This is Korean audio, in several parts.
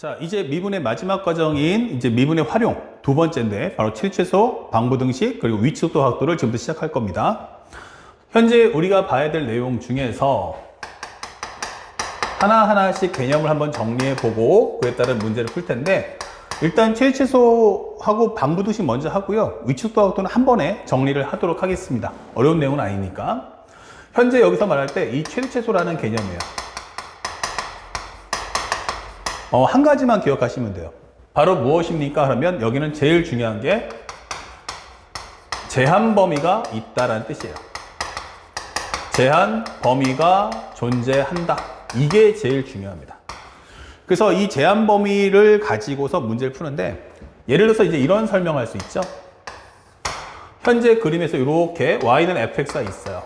자, 이제 미분의 마지막 과정인 이제 미분의 활용 두 번째인데 바로 칠취소, 방부등식, 그리고 위치속도 각도를 지금부터 시작할 겁니다. 현재 우리가 봐야 될 내용 중에서 하나하나씩 개념을 한번 정리해 보고 그에 따른 문제를 풀 텐데, 일단 칠취소하고 방부등식 먼저 하고요. 위치속도 각도는 한 번에 정리를 하도록 하겠습니다. 어려운 내용은 아니니까. 현재 여기서 말할 때 이 칠취소라는 개념이에요. 한 가지만 기억하시면 돼요. 바로 무엇입니까? 하면 여기는 제일 중요한 게 제한 범위가 있다라는 뜻이에요. 제한 범위가 존재한다. 이게 제일 중요합니다. 그래서 이 제한 범위를 가지고서 문제를 푸는데, 예를 들어서 이제 이런 설명할 수 있죠. 현재 그림에서 이렇게 y는 fx가 있어요.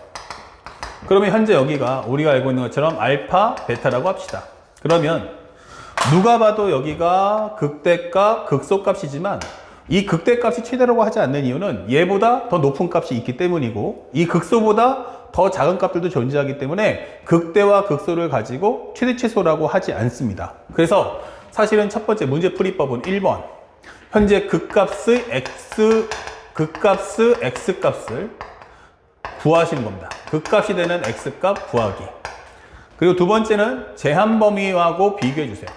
그러면 현재 여기가 우리가 알고 있는 것처럼 알파, 베타라고 합시다. 그러면 누가 봐도 여기가 극대값, 극소값이지만 이 극대값이 최대라고 하지 않는 이유는 얘보다 더 높은 값이 있기 때문이고, 이 극소보다 더 작은 값들도 존재하기 때문에 극대와 극소를 가지고 최대 최소라고 하지 않습니다. 그래서 사실은 첫 번째 문제풀이법은 1번 현재 극값의 x값을 구하시는 겁니다. 극값이 되는 x값 구하기. 그리고 두 번째는 제한 범위하고 비교해 주세요.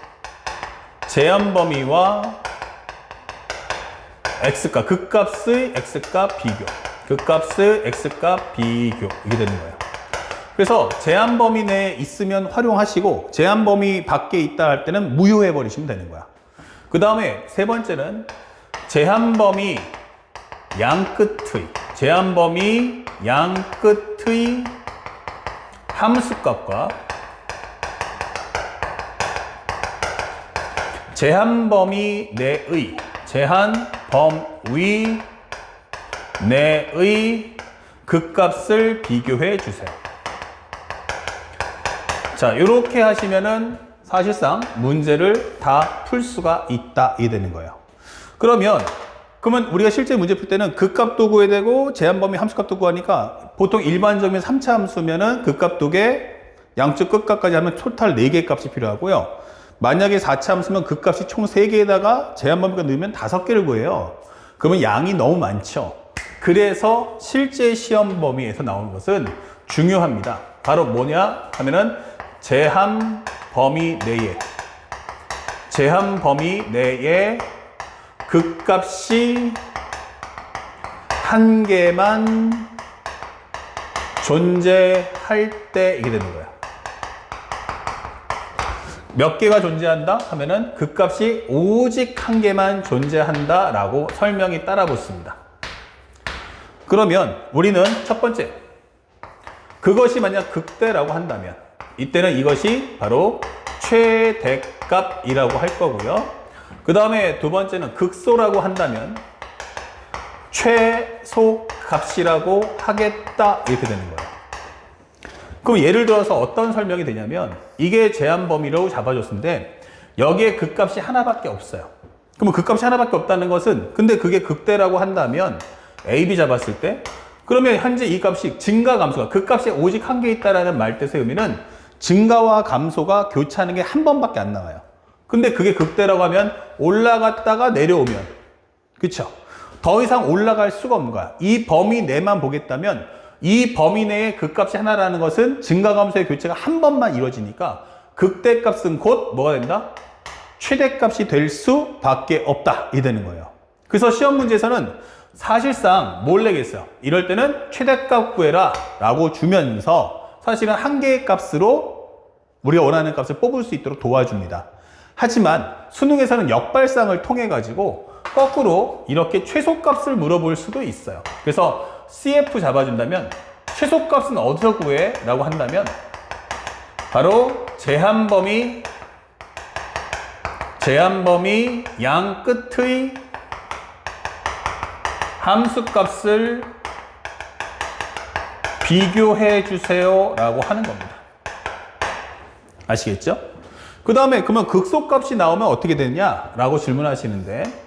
제한 범위와 x값, 극값의 x값 비교, 극값의 x값 비교, 이게 되는 거예요. 그래서 제한 범위 내에 있으면 활용하시고 제한 범위 밖에 있다 할 때는 무효해 버리시면 되는 거야. 그 다음에 세 번째는 제한 범위 양끝의 함수값과 제한 범위 내의 극값을 비교해 주세요. 자, 이렇게 하시면은 사실상 문제를 다 풀 수가 있다, 이 되는 거예요. 그러면 우리가 실제 문제 풀 때는 극값도 구해야 되고 제한 범위 함수값도 구하니까 보통 일반적인 3차 함수면은 극값 2개, 양쪽 끝값까지 하면 토탈 4개 값이 필요하고요. 만약에 4차 함수면 극값이 총 3개에다가 제한 범위가 넣으면 5개를 구해요. 그러면 양이 너무 많죠. 그래서 실제 시험 범위에서 나오는 것은 중요합니다. 바로 뭐냐 하면은 제한 범위 내에 극값이 한 개만 존재할 때 이게 되는 거예요. 몇 개가 존재한다 하면은 극값이 오직 한 개만 존재한다 라고 설명이 따라 붙습니다. 그러면 우리는 첫 번째, 그것이 만약 극대라고 한다면 이때는 이것이 바로 최대값이라고 할 거고요. 그 다음에 두 번째는 극소라고 한다면 최소값이라고 하겠다, 이렇게 되는 거예요. 그럼 예를 들어서 어떤 설명이 되냐면, 이게 제한 범위로 잡아줬는데 여기에 극값이 하나밖에 없어요. 그러면 극값이 하나밖에 없다는 것은, 근데 그게 극대라고 한다면 A, B 잡았을 때, 그러면 현재 이 값이 증가 감소가, 극값이 오직 한 개 있다라는 말뜻의 의미는 증가와 감소가 교차하는 게 한 번밖에 안 나와요. 근데 그게 극대라고 하면 올라갔다가 내려오면, 그쵸? 더 이상 올라갈 수가 없는 거야. 이 범위 내만 보겠다면 이 범위 내에 극값이 하나라는 것은 증가감소의 교체가 한 번만 이루어지니까 극대값은 곧 뭐가 된다? 최대값이 될 수밖에 없다, 이 되는 거예요. 그래서 시험 문제에서는 사실상 뭘 내겠어요? 이럴 때는 최대값 구해라 라고 주면서 사실은 한 개의 값으로 우리가 원하는 값을 뽑을 수 있도록 도와줍니다. 하지만 수능에서는 역발상을 통해 가지고 거꾸로 이렇게 최소값을 물어볼 수도 있어요. 그래서 CF 잡아준다면 최소값은 어디서 구해? 라고 한다면 바로 제한 범위 양 끝의 함수값을 비교해 주세요 라고 하는 겁니다. 아시겠죠? 그 다음에 그러면 극소값이 나오면 어떻게 되냐 라고 질문하시는데,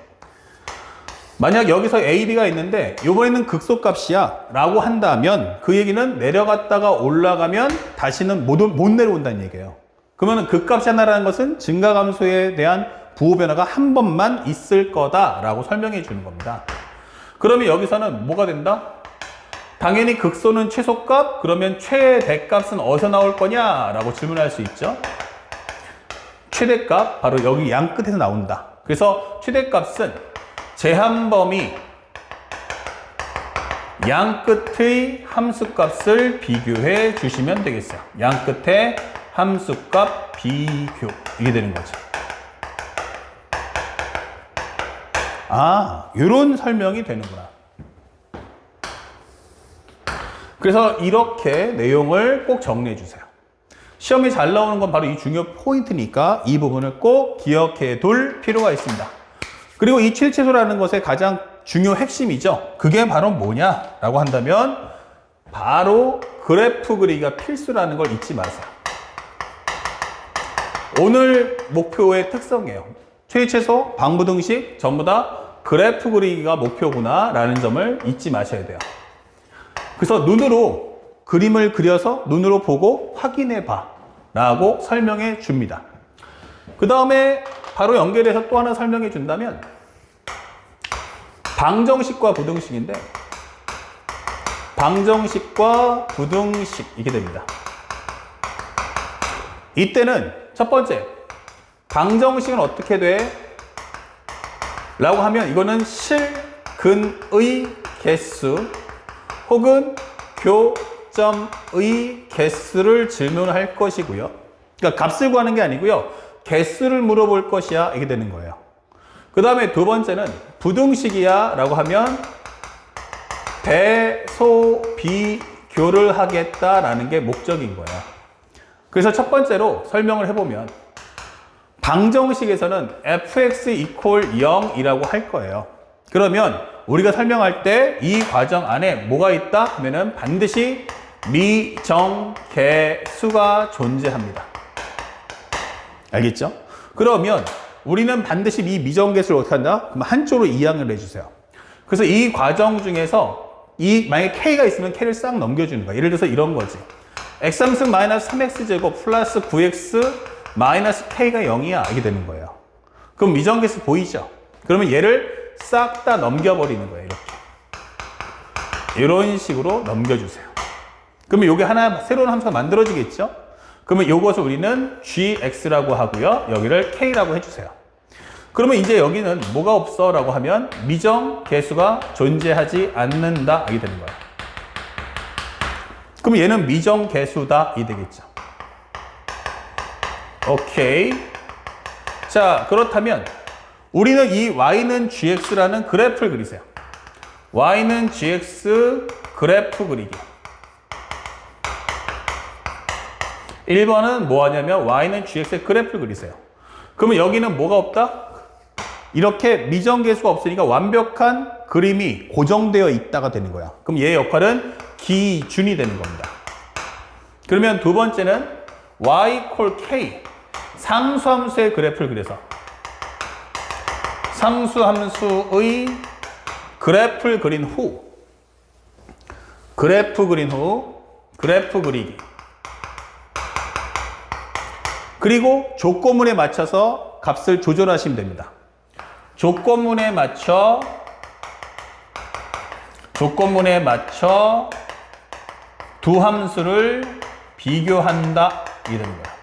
만약 여기서 A, B가 있는데 이번에는 극소값이야 라고 한다면 그 얘기는 내려갔다가 올라가면 다시는 못 내려온다는 얘기예요. 그러면 극값이 하나라는 것은 증가감소에 대한 부호 변화가 한 번만 있을 거다라고 설명해 주는 겁니다. 그러면 여기서는 뭐가 된다? 당연히 극소는 최소값, 그러면 최대값은 어디서 나올 거냐? 라고 질문할 수 있죠. 최대값, 바로 여기 양 끝에서 나온다. 그래서 최대값은 제한범위 양 끝의 함수값을 비교해 주시면 되겠어요. 양 끝에 함수값 비교, 이게 되는 거죠. 아, 이런 설명이 되는구나. 그래서 이렇게 내용을 꼭 정리해 주세요. 시험에 잘 나오는 건 바로 이 중요 포인트니까 이 부분을 꼭 기억해 둘 필요가 있습니다. 그리고 이 최대최소라는 것의 가장 중요 핵심이죠. 그게 바로 뭐냐라고 한다면 바로 그래프 그리기가 필수라는 걸 잊지 마세요. 오늘 목표의 특성이에요. 최대최소, 방부등식 전부 다 그래프 그리기가 목표구나 라는 점을 잊지 마셔야 돼요. 그래서 눈으로 그림을 그려서 눈으로 보고 확인해 봐 라고 설명해 줍니다. 그 다음에 바로 연결해서 또 하나 설명해 준다면 방정식과 부등식인데 방정식과 부등식 이게 됩니다. 이때는 첫 번째 방정식은 어떻게 돼? 라고 하면 이거는 실근의 개수 혹은 교점의 개수를 질문할 것이고요. 그러니까 값을 구하는 게 아니고요. 개수를 물어볼 것이야 이게 되는 거예요. 그 다음에 두 번째는 부등식이야 라고 하면 대소 비교를 하겠다라는 게 목적인 거예요. 그래서 첫 번째로 설명을 해보면 방정식에서는 fx equal 0이라고 할 거예요. 그러면 우리가 설명할 때 이 과정 안에 뭐가 있다 하면은 반드시 미정계수가 존재합니다. 알겠죠? 그러면 우리는 반드시 이 미정계수를 어떻게 한다? 그럼 한쪽으로 이항을 해주세요. 그래서 이 과정 중에서 만약에 k가 있으면 k를 싹 넘겨주는 거야. 예를 들어서 이런 거지. x3승 마이너스 3x제곱 플러스 9x 마이너스 k가 0이야. 이게 되는 거예요. 그럼 미정계수 보이죠? 그러면 얘를 싹 다 넘겨버리는 거예요. 이렇게. 이런 식으로 넘겨주세요. 그러면 이게 하나 새로운 함수가 만들어지겠죠? 그러면 이것을 우리는 gx라고 하고요. 여기를 k라고 해주세요. 그러면 이제 여기는 뭐가 없어? 라고 하면 미정계수가 존재하지 않는다. 이게 되는 거예요. 그럼 얘는 미정계수다. 이 되겠죠. 오케이. 자, 그렇다면 우리는 이 y는 gx라는 그래프를 그리세요. y는 gx 그래프 그리기. 1번은 뭐 하냐면 y는 gx의 그래프를 그리세요. 그러면 여기는 뭐가 없다? 이렇게 미정계수가 없으니까 완벽한 그림이 고정되어 있다가 되는 거야. 그럼 얘의 역할은 기준이 되는 겁니다. 그러면 두 번째는 y equal k 상수함수의 그래프를 그려서 상수함수의 그래프를 그린 후 그래프 그리기 그리고 조건문에 맞춰서 값을 조절하시면 됩니다. 조건문에 맞춰 두 함수를 비교한다. 이게 되는 거야.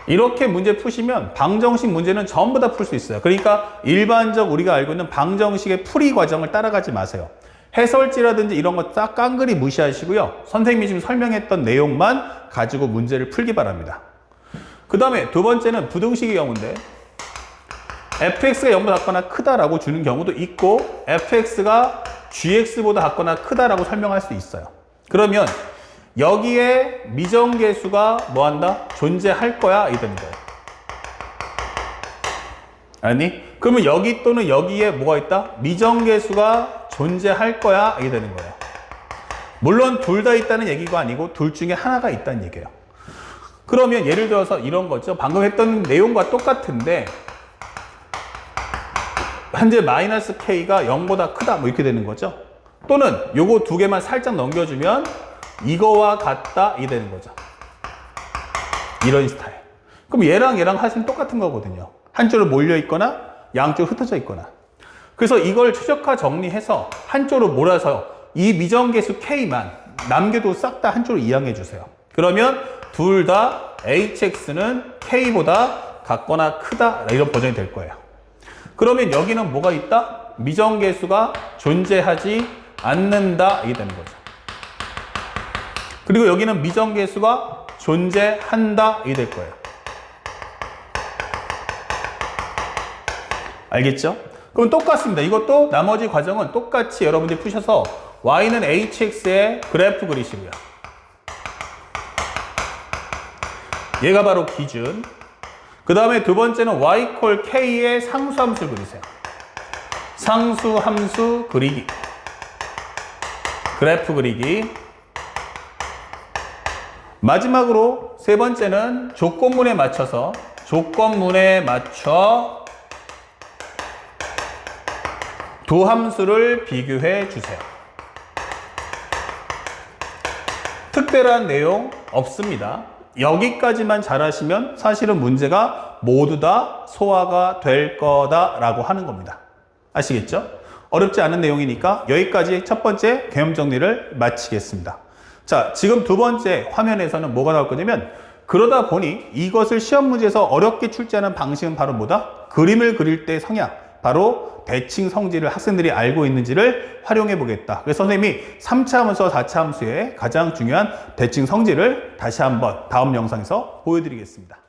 이렇게 문제 푸시면 방정식 문제는 전부 다 풀 수 있어요. 그러니까 일반적 우리가 알고 있는 방정식의 풀이 과정을 따라가지 마세요. 해설지라든지 이런 거 딱 깡그리 무시하시고요. 선생님이 지금 설명했던 내용만 가지고 문제를 풀기 바랍니다. 그 다음에 두 번째는 부등식의 경우인데 fx가 0보다 작거나 크다라고 주는 경우도 있고 fx가 gx보다 작거나 크다라고 설명할 수 있어요. 그러면 여기에 미정계수가 뭐한다? 존재할 거야? 이 되는 거예요. 아니? 그러면 여기 또는 여기에 뭐가 있다? 미정계수가 존재할 거야? 이게 되는 거예요. 물론 둘 다 있다는 얘기가 아니고 둘 중에 하나가 있다는 얘기예요. 그러면 예를 들어서 이런 거죠. 방금 했던 내용과 똑같은데 현재 마이너스 k가 0보다 크다 뭐 이렇게 되는 거죠. 또는 요거 두 개만 살짝 넘겨주면 이거와 같다 이 되는 거죠. 이런 스타일. 그럼 얘랑 하시면 똑같은 거거든요. 한쪽으로 몰려 있거나 양쪽으로 흩어져 있거나. 그래서 이걸 최적화 정리해서 한쪽으로 몰아서 이 미정계수 K만 남겨도 싹 다 한쪽으로 이항해 주세요. 그러면 둘 다 HX는 K보다 같거나 크다 이런 버전이 될 거예요. 그러면 여기는 뭐가 있다? 미정계수가 존재하지 않는다 이게 되는 거죠. 그리고 여기는 미정계수가 존재한다 이게 될 거예요. 알겠죠? 그럼 똑같습니다. 이것도 나머지 과정은 똑같이 여러분들이 푸셔서 Y는 HX의 그래프 그리시고요. 얘가 바로 기준. 그 다음에 두 번째는 Y 콜 K의 상수함수 그리세요. 상수함수 그리기. 그래프 그리기. 마지막으로 세 번째는 조건문에 맞춰서 조건문에 맞춰 두 함수를 비교해 주세요. 특별한 내용 없습니다. 여기까지만 잘하시면 사실은 문제가 모두 다 소화가 될 거다라고 하는 겁니다. 아시겠죠? 어렵지 않은 내용이니까 여기까지 첫 번째 개념 정리를 마치겠습니다. 자, 지금 두 번째 화면에서는 뭐가 나올 거냐면 그러다 보니 이것을 시험 문제에서 어렵게 출제하는 방식은 바로 뭐다? 그림을 그릴 때 성향, 바로 대칭 성질을 학생들이 알고 있는지를 활용해 보겠다. 그래서 선생님이 3차 함수와 4차 함수의 가장 중요한 대칭 성질을 다시 한번 다음 영상에서 보여드리겠습니다.